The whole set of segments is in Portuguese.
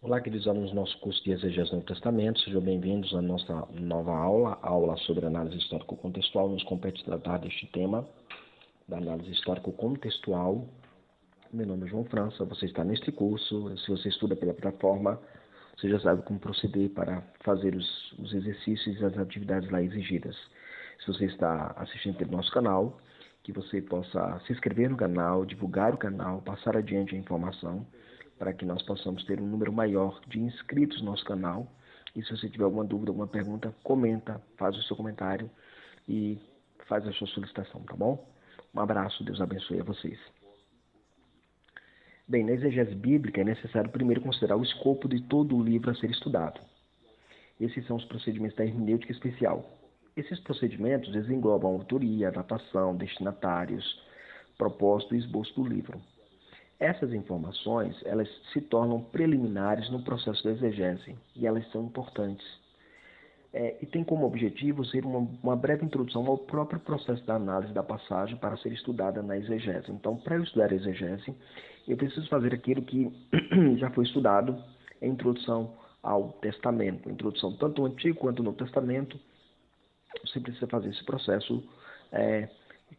Olá, queridos alunos do nosso curso de Exegese do Novo Testamento, sejam bem-vindos à nossa nova aula sobre análise histórico-contextual. Nos compete tratar deste tema, da análise histórico-contextual. Meu nome é João França, você está neste curso. Se você estuda pela plataforma, você já sabe como proceder para fazer os exercícios e as atividades lá exigidas. Se você está assistindo pelo nosso canal, que você possa se inscrever no canal, divulgar o canal, passar adiante a informação, para que nós possamos ter um número maior de inscritos no nosso canal. E se você tiver alguma dúvida, alguma pergunta, comenta, faz o seu comentário e faz a sua solicitação, tá bom? Um abraço, Deus abençoe a vocês. Bem, na exegese bíblica é necessário primeiro considerar o escopo de todo o livro a ser estudado. Esses são os procedimentos da hermenêutica especial. Esses procedimentos englobam a autoria, a datação, destinatários, propósito e esboço do livro. Essas informações, elas se tornam preliminares no processo da exegese e elas são importantes. E tem como objetivo ser uma breve introdução ao próprio processo da análise da passagem para ser estudada na exegese. Então, para eu estudar a exegese, eu preciso fazer aquilo que já foi estudado em introdução ao Testamento. Introdução tanto no Antigo quanto no Testamento. Você precisa fazer esse processo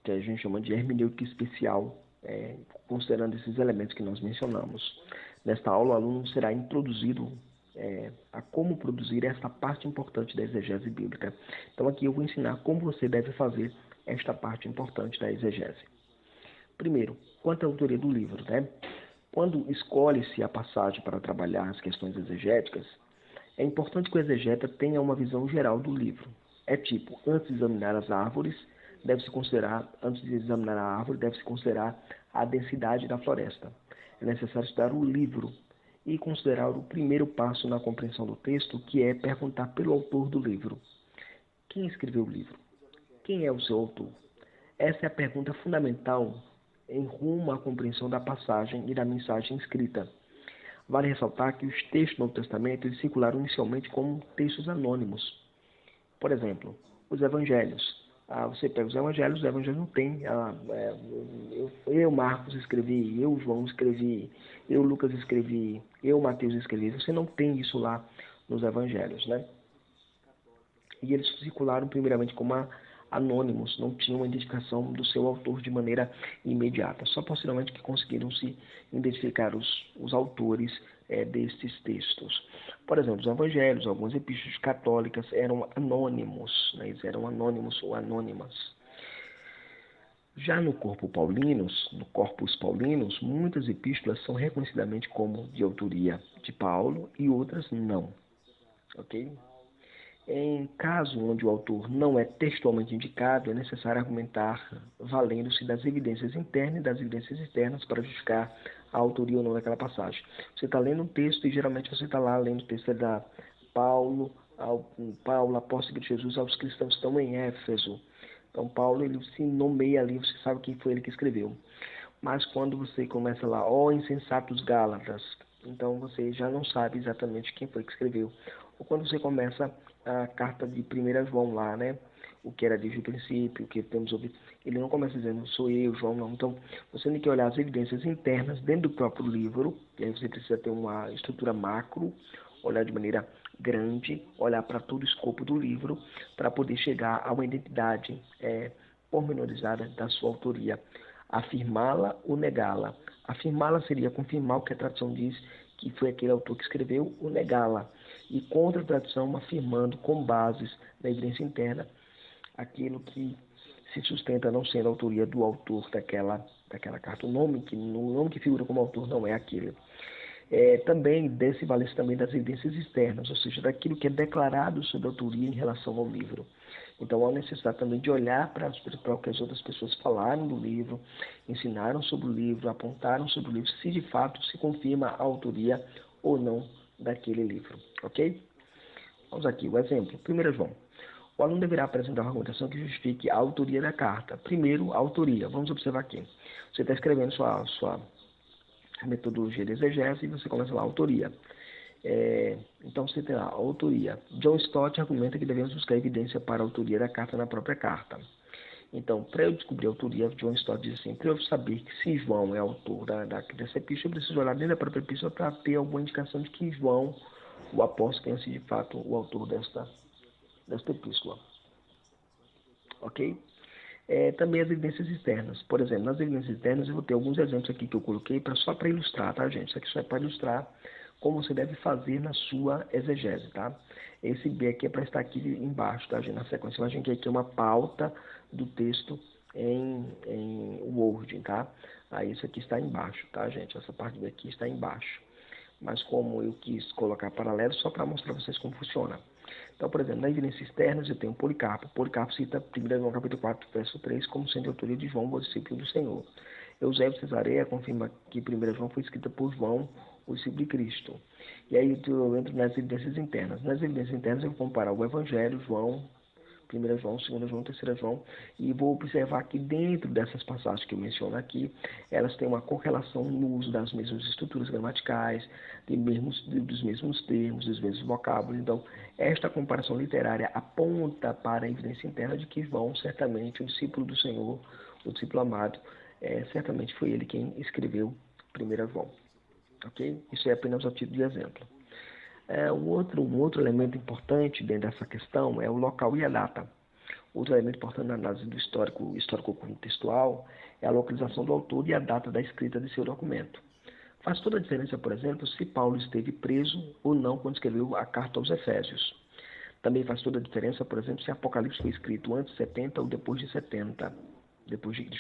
que a gente chama de hermenêutica especial, considerando esses elementos que nós mencionamos. Nesta aula, o aluno será introduzido a como produzir esta parte importante da exegese bíblica. Então, aqui eu vou ensinar como você deve fazer esta parte importante da exegese. Primeiro, quanto à autoria do livro, né? Quando escolhe-se a passagem para trabalhar as questões exegéticas, é importante que o exegeta tenha uma visão geral do livro. Antes de examinar as árvores, antes de examinar a árvore, deve-se considerar a densidade da floresta. É necessário estudar o livro e considerar o primeiro passo na compreensão do texto, que é perguntar pelo autor do livro. Quem escreveu o livro? Quem é o seu autor? Essa é a pergunta fundamental em rumo à compreensão da passagem e da mensagem escrita. Vale ressaltar que os textos do Novo Testamento circularam inicialmente como textos anônimos. Por exemplo, os evangelhos. Você pega os evangelhos não tem. Eu, Marcos, escrevi, eu, João, escrevi, eu, Lucas, escrevi, eu, Mateus, escrevi. Você não tem isso lá nos evangelhos, né? E eles circularam primeiramente como anônimos, não tinham uma identificação do seu autor de maneira imediata. Só posteriormente que conseguiram se identificar os autores destes textos. Por exemplo, os evangelhos, algumas epístolas católicas eram anônimos, né? Eles eram anônimos ou anônimas. Já no Corpus Paulinus, muitas epístolas são reconhecidamente como de autoria de Paulo e outras não. Ok? Em caso onde o autor não é textualmente indicado, é necessário argumentar valendo-se das evidências internas e das evidências externas para justificar a autoria ou não daquela passagem. Você está lendo um texto e geralmente você está lá lendo o texto da Paulo, apóstolo de Jesus, aos cristãos que estão em Éfeso. Então Paulo, ele se nomeia ali, você sabe quem foi ele que escreveu. Mas quando você começa lá, insensatos Gálatas, então você já não sabe exatamente quem foi que escreveu. Ou quando você começa a carta de 1 João lá, né? O que era desde o princípio, o que temos ouvido. Ele não começa dizendo, sou eu, João, não. Então, você tem que olhar as evidências internas dentro do próprio livro, e aí você precisa ter uma estrutura macro, olhar de maneira grande, olhar para todo o escopo do livro, para poder chegar a uma identidade pormenorizada da sua autoria. Afirmá-la ou negá-la. Afirmá-la seria confirmar o que a tradição diz, que foi aquele autor que escreveu, ou negá-la. E contra a tradição, afirmando com bases da evidência interna aquilo que se sustenta não sendo a autoria do autor daquela carta. O nome que figura como autor não é aquele. Também desse valer-se também das evidências externas, ou seja, daquilo que é declarado sobre a autoria em relação ao livro. Então, há necessidade também de olhar para o que as outras pessoas falaram do livro, ensinaram sobre o livro, apontaram sobre o livro, se de fato se confirma a autoria ou não daquele livro, ok? Vamos aqui, o exemplo. 1 João. O aluno deverá apresentar uma argumentação que justifique a autoria da carta. Primeiro, a autoria. Vamos observar aqui. Você está escrevendo sua metodologia de exegese e você começa lá a autoria. Então você tem lá a autoria. John Stott argumenta que devemos buscar evidência para a autoria da carta na própria carta. Então, para eu descobrir a autoria, John Stott diz assim, para eu saber que se João é autor dessa epístola, eu preciso olhar dentro da própria epístola para ter alguma indicação de que João, o apóstolo, tenha sido de fato o autor desta epístola. Ok? Também as evidências externas. Por exemplo, nas evidências externas eu vou ter alguns exemplos aqui que eu coloquei só para ilustrar, tá, gente? Isso aqui só é para ilustrar como você deve fazer na sua exegese, tá? Esse B aqui é para estar aqui embaixo, tá, gente? Na sequência, imagina que aqui é uma pauta do texto em Word, tá? Aí isso aqui está embaixo, tá, gente? Essa parte daqui está embaixo. Mas como eu quis colocar paralelo, só para mostrar para vocês como funciona. Então, por exemplo, na evidência externa eu tenho Policarpo. Policarpo cita 1 João capítulo 4, verso 3, como sendo a autoria de João, o discípulo do Senhor. Eusébio Cesareia confirma que 1 João foi escrita por João, o discípulo de Cristo. E aí eu entro nas evidências internas. Nas evidências internas eu vou comparar o Evangelho, João, 1 João, 2 João, 3 João, e vou observar que dentro dessas passagens que eu menciono aqui, elas têm uma correlação no uso das mesmas estruturas gramaticais, dos mesmos termos, dos mesmos vocábulos. Então, esta comparação literária aponta para a evidência interna de que João, certamente, o discípulo do Senhor, o discípulo amado, certamente foi ele quem escreveu 1 João. Ok? Isso é apenas a título de exemplo. Um outro elemento importante dentro dessa questão é o local e a data. Outro elemento importante na análise do histórico-contextual é a localização do autor e a data da escrita de seu documento. Faz toda a diferença, por exemplo, se Paulo esteve preso ou não quando escreveu a carta aos Efésios. Também faz toda a diferença, por exemplo, se Apocalipse foi escrito antes de 70 ou depois de 70.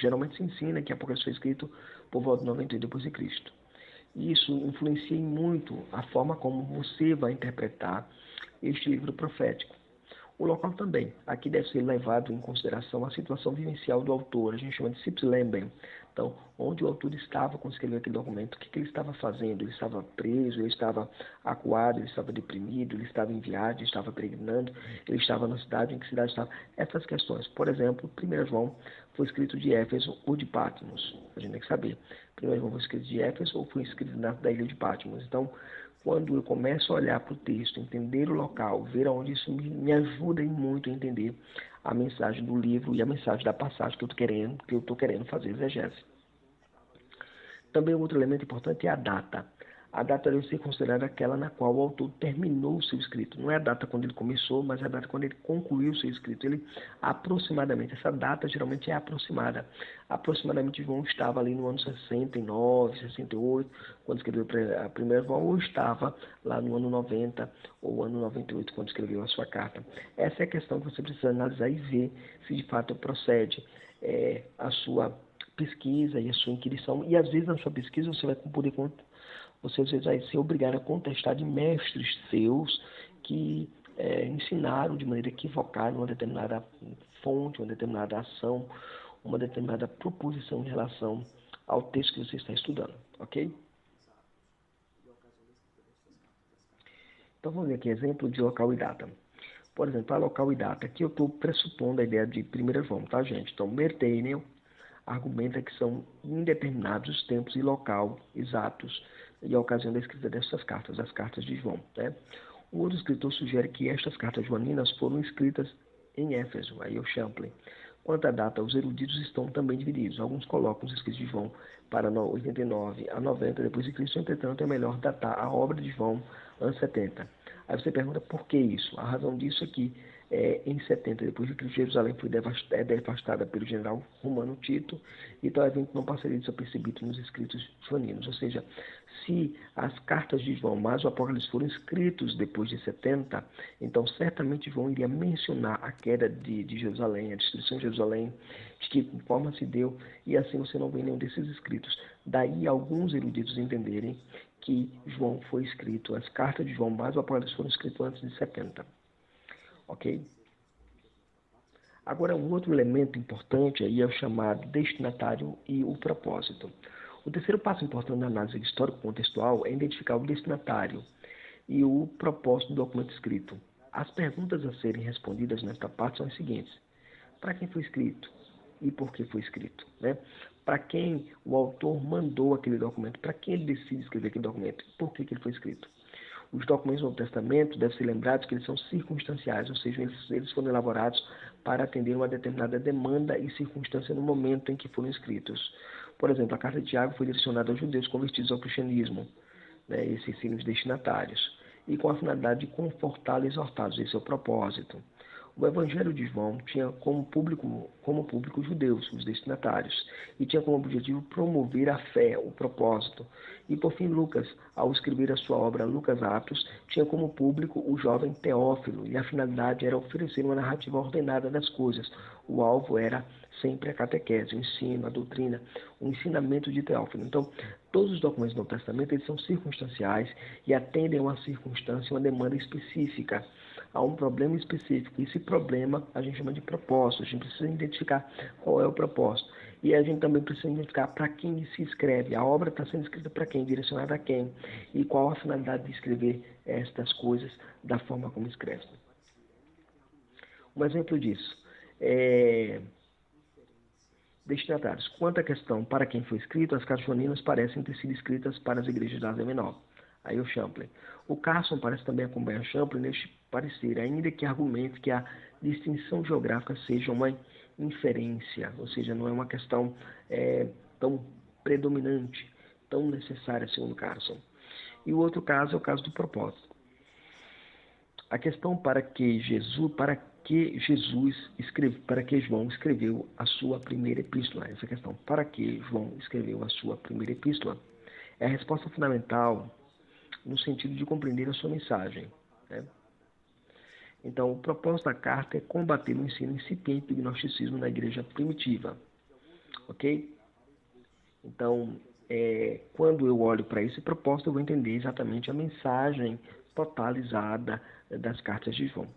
Geralmente se ensina que Apocalipse foi escrito por volta de 98 depois de Cristo. Isso influencia muito a forma como você vai interpretar este livro profético. O local também. Aqui deve ser levado em consideração a situação vivencial do autor. A gente chama de Sipsleben. Então, onde o autor estava quando escreveu aquele documento, o que ele estava fazendo? Ele estava preso, ele estava acuado, ele estava deprimido, ele estava em viagem, ele estava peregrinando, ele estava na cidade, em que cidade estava? Essas questões. Por exemplo, 1 João foi escrito de Éfeso ou de Patmos. A gente tem que saber. 1 João foi escrito de Éfeso ou foi escrito da ilha de Patmos. Então, quando eu começo a olhar para o texto, entender o local, ver aonde isso me ajuda muito a entender a mensagem do livro e a mensagem da passagem que eu estou querendo fazer exegese. Também outro elemento importante é a data. A data deve ser considerada aquela na qual o autor terminou o seu escrito. Não é a data quando ele começou, mas é a data quando ele concluiu o seu escrito. Aproximadamente, essa data geralmente é aproximada. Aproximadamente João estava ali no ano 69, 68, quando escreveu a primeira João, ou estava lá no ano 90 ou ano 98, quando escreveu a sua carta. Essa é a questão que você precisa analisar e ver se de fato procede a sua pesquisa e a sua inquirição. E às vezes na sua pesquisa você vai poder você às vezes vai ser obrigado a contestar de mestres seus que ensinaram de maneira equivocada uma determinada fonte, uma determinada ação, uma determinada proposição em relação ao texto que você está estudando, ok? Então vamos ver aqui exemplo de local e data. Por exemplo, a local e data, aqui eu estou pressupondo a ideia de 1 João, tá, gente? Então, Mertênio argumenta que são indeterminados os tempos e local exatos e a ocasião da escrita dessas cartas, as cartas de João. Né? O outro escritor sugere que estas cartas joaninas foram escritas em Éfeso, aí o Champlain. Quanto à data, os eruditos estão também divididos. Alguns colocam os escritos de João para 89 a 90 depois de Cristo, entretanto é melhor datar a obra de João anos 70. Aí você pergunta por que isso? A razão disso é que em 70 depois de Cristo, Jerusalém foi devastada pelo general romano Tito, e tal evento não passaria desapercebido nos escritos joaninos. Ou seja, se as cartas de João mais o Apocalipse foram escritos depois de 70, então certamente João iria mencionar a queda de Jerusalém, a destruição de Jerusalém, de que forma se deu, e assim você não vê nenhum desses escritos. Daí alguns eruditos entenderem que João foi escrito, as cartas de João mais o Apocalipse foram escritos antes de 70. Ok? Agora, um outro elemento importante aí é o chamado destinatário e o propósito. O terceiro passo importante na análise histórico-contextual é identificar o destinatário e o propósito do documento escrito. As perguntas a serem respondidas nesta parte são as seguintes: para quem foi escrito e por que foi escrito? Né? Para quem o autor mandou aquele documento? Para quem ele decide escrever aquele documento? Por que ele foi escrito? Os documentos do Novo Testamento devem ser lembrados que eles são circunstanciais, ou seja, eles foram elaborados para atender uma determinada demanda e circunstância no momento em que foram escritos. Por exemplo, a carta de Tiago foi direcionada aos judeus convertidos ao cristianismo, né, esses signos destinatários, e com a finalidade de confortá-los e exortá-los. Esse é o propósito. O Evangelho de João tinha como público os judeus, os destinatários, e tinha como objetivo promover a fé, o propósito. E por fim, Lucas, ao escrever a sua obra Lucas Atos, tinha como público o jovem Teófilo, e a finalidade era oferecer uma narrativa ordenada das coisas. O alvo era sempre a catequese, o ensino, a doutrina, o ensinamento de Teófilo. Então, todos os documentos do Novo Testamento eles são circunstanciais e atendem a uma circunstância, uma demanda específica, a um problema específico. Esse problema a gente chama de propósito. A gente precisa identificar qual é o propósito. E a gente também precisa identificar para quem se escreve. A obra está sendo escrita para quem, direcionada a quem, e qual a finalidade de escrever estas coisas da forma como escreve. Um exemplo disso é destinatários. Quanto à questão para quem foi escrito, as cartas joaninas parecem ter sido escritas para as igrejas da Ásia Menor. Aí o Champlin. O Carson parece também acompanhar Champlin neste parecer, ainda que argumente que a distinção geográfica seja uma inferência, ou seja, não é uma questão tão predominante, tão necessária, segundo Carson. E o outro caso é o caso do propósito. A questão para que João escreveu a sua primeira epístola, essa questão, para que João escreveu a sua primeira epístola, é a resposta fundamental no sentido de compreender a sua mensagem, né? Então, o propósito da carta é combater o ensino incipiente do gnosticismo na igreja primitiva, ok? Então, quando eu olho para esse propósito, eu vou entender exatamente a mensagem totalizada das cartas de João.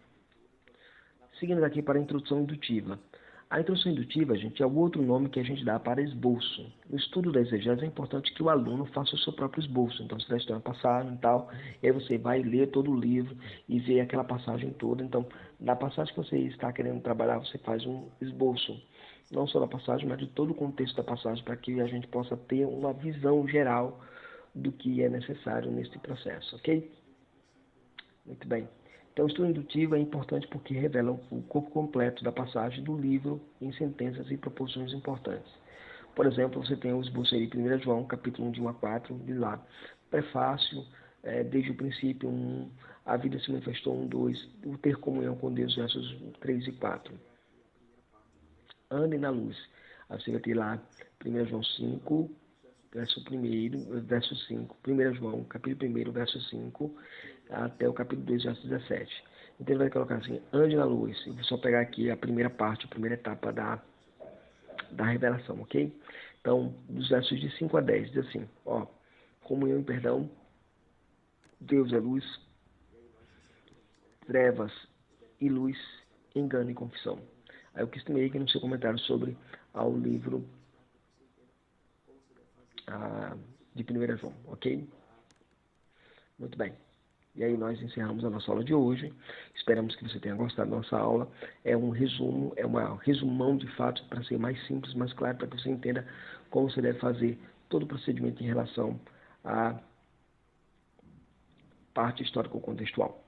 Seguindo aqui para a introdução indutiva. A introdução indutiva, gente, é o outro nome que a gente dá para esboço. No estudo da exegese é importante que o aluno faça o seu próprio esboço. Então, você está estudando a passagem e tal, e aí você vai ler todo o livro e ver aquela passagem toda. Então, na passagem que você está querendo trabalhar, você faz um esboço. Não só da passagem, mas de todo o contexto da passagem, para que a gente possa ter uma visão geral do que é necessário nesse processo, ok? Muito bem. Então, o estudo indutivo é importante porque revela o corpo completo da passagem do livro em sentenças e proposições importantes. Por exemplo, você tem o esboço aí de 1 João, capítulo 1, de 1 a 4, de lá. Prefácio, desde o princípio, a vida se manifestou, 2, o ter comunhão com Deus, versos 3 e 4. Andem na luz. Aí você vai ter lá 1 João 5, verso 5, 1 João, capítulo 1, verso 5, até o capítulo 2, verso 17. Então ele vai colocar assim, ande na luz. Eu vou só pegar aqui a primeira parte, a primeira etapa da revelação, ok? Então, dos versos de 5 a 10, diz assim, comunhão e perdão, Deus é luz, trevas e luz, engano e confissão. Aí eu quis também aqui no seu comentário sobre ao livro de 1 João, ok? Muito bem. E aí nós encerramos a nossa aula de hoje. Esperamos que você tenha gostado da nossa aula. É um resumo, é uma resumão de fatos para ser mais simples, mais claro, para que você entenda como você deve fazer todo o procedimento em relação à parte histórico-contextual.